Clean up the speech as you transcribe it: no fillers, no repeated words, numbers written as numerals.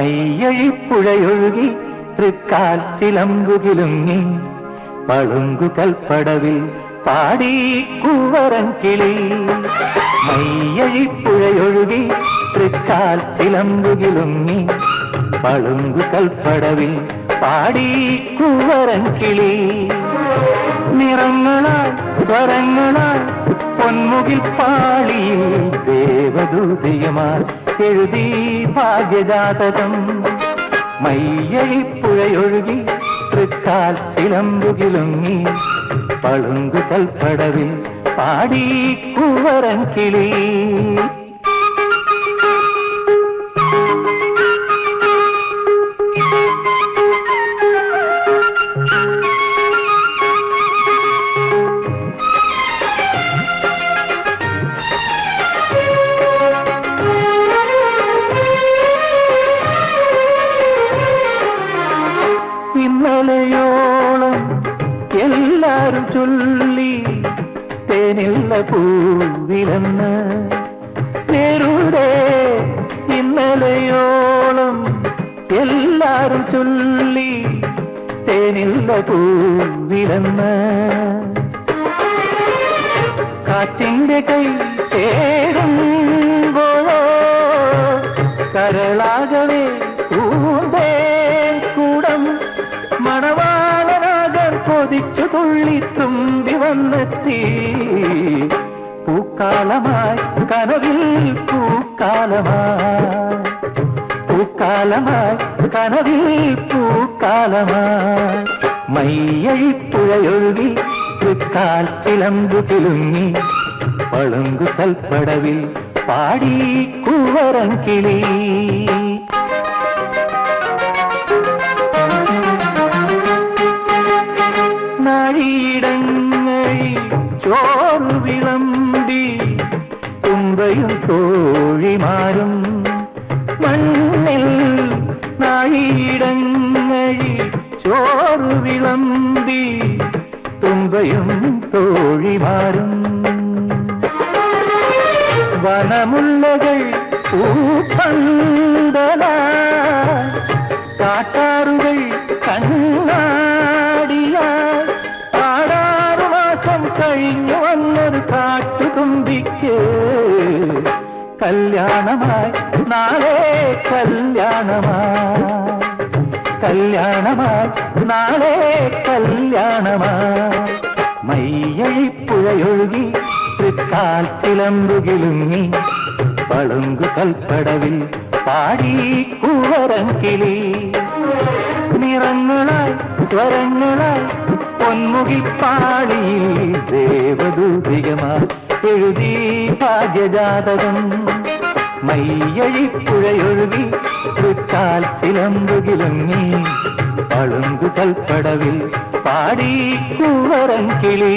മയ്യഴിപ്പുഴയൊഴുകി തൃക്കാൽ ചിലമ്പുകിലുങ്ങി പളുങ്കു കൽപ്പടവിൽ പാടി കൂവരൻ കിളി. മയ്യഴിപ്പുഴയൊഴുകി തൃക്കാൽ ചിലമ്പുകിലുങ്ങി പളുങ്കു കൽപ്പടവിൽ പാടി കൂവരൻ കിളി. നിറങ്ങളാൽ സ്വരങ്ങളാൽ പൊന്മുകിൽ പാളിയിൽ ദേവദൂതിയമാർ എഴുതി ഭാഗ്യജാതകം. മയ്യഴിപ്പുഴയൊഴുകി തൃക്കാൽ ചിലമ്പുകിലുങ്ങി പളുങ്കു കൽപ്പടവിൽ പാടി കൂവരൻ കിളി. ഇന്നലെയോളം എല്ലാരും ചൊല്ലി തേനില്ല പൂവിലെന്ന് നേരുടെ. ഇന്നലെയോളം എല്ലാരും ചൊല്ലി തേനില്ല പൂവിലെന്ന് കാറ്റിന്റെ കൈ തേടുമ്പോഴോ കരളാകവേ പൂന്തേ കൂടം മണവാളനാകാൻ കൊതിച്ചു തുള്ളി തുമ്പി വന്നെത്തി. പൂക്കാലമായി കനവിൽ പൂക്കാലമായി പൂക്കാലമായി കനവിൽ പൂക്കാലമായി. മയ്യഴിപ്പുഴയൊഴുകി തൃക്കാൽ ചിലമ്പുകിലുങ്ങി പളുങ്കു കൽപ്പടവിൽ പാടി കൂവരൻ കിളി. നാഴിയിടങ്ങളിൽ ചോറ് വിളമ്പി തുമ്പയും തോഴിമാരും മണ്ണിൽ. നാഴിയിടങ്ങളിൽ ചോറ് വിളമ്പി തുമ്പയും തോഴിമാരും വനമുല്ലകൾ പൂപ്പന്തല കാട്ടാറുകൾ കണ്ണാടിയാൽ ആടാറു മാസം കഴിഞ്ഞു വന്നൊരു കാട്ടുതുമ്പിക്ക് കല്യാണമായി നാളെ കല്യാണമായി കല്യാണമായി നാളെ കല്യാണമായി. മയ്യഴിപ്പുഴയൊഴുകി തൃക്കാൽ ചിലമ്പുകിലുങ്ങി പളുങ്കു കൽപ്പടവിൽ പാടി കൂവരൻ കിളി. നിറങ്ങളാൽ സ്വരങ്ങളാൽ പൊന്മുകിൽ പാളിയിൽ ദേവദൂതികമാർ എഴുതി ഭാഗ്യജാതകം. മയ്യഴിപ്പുഴയൊഴുകി തൃക്കാൽ ചിലമ്പുകിലുങ്ങി പളുങ്കു കൽപ്പടവിൽ പാടി കൂവരൻ കിളി.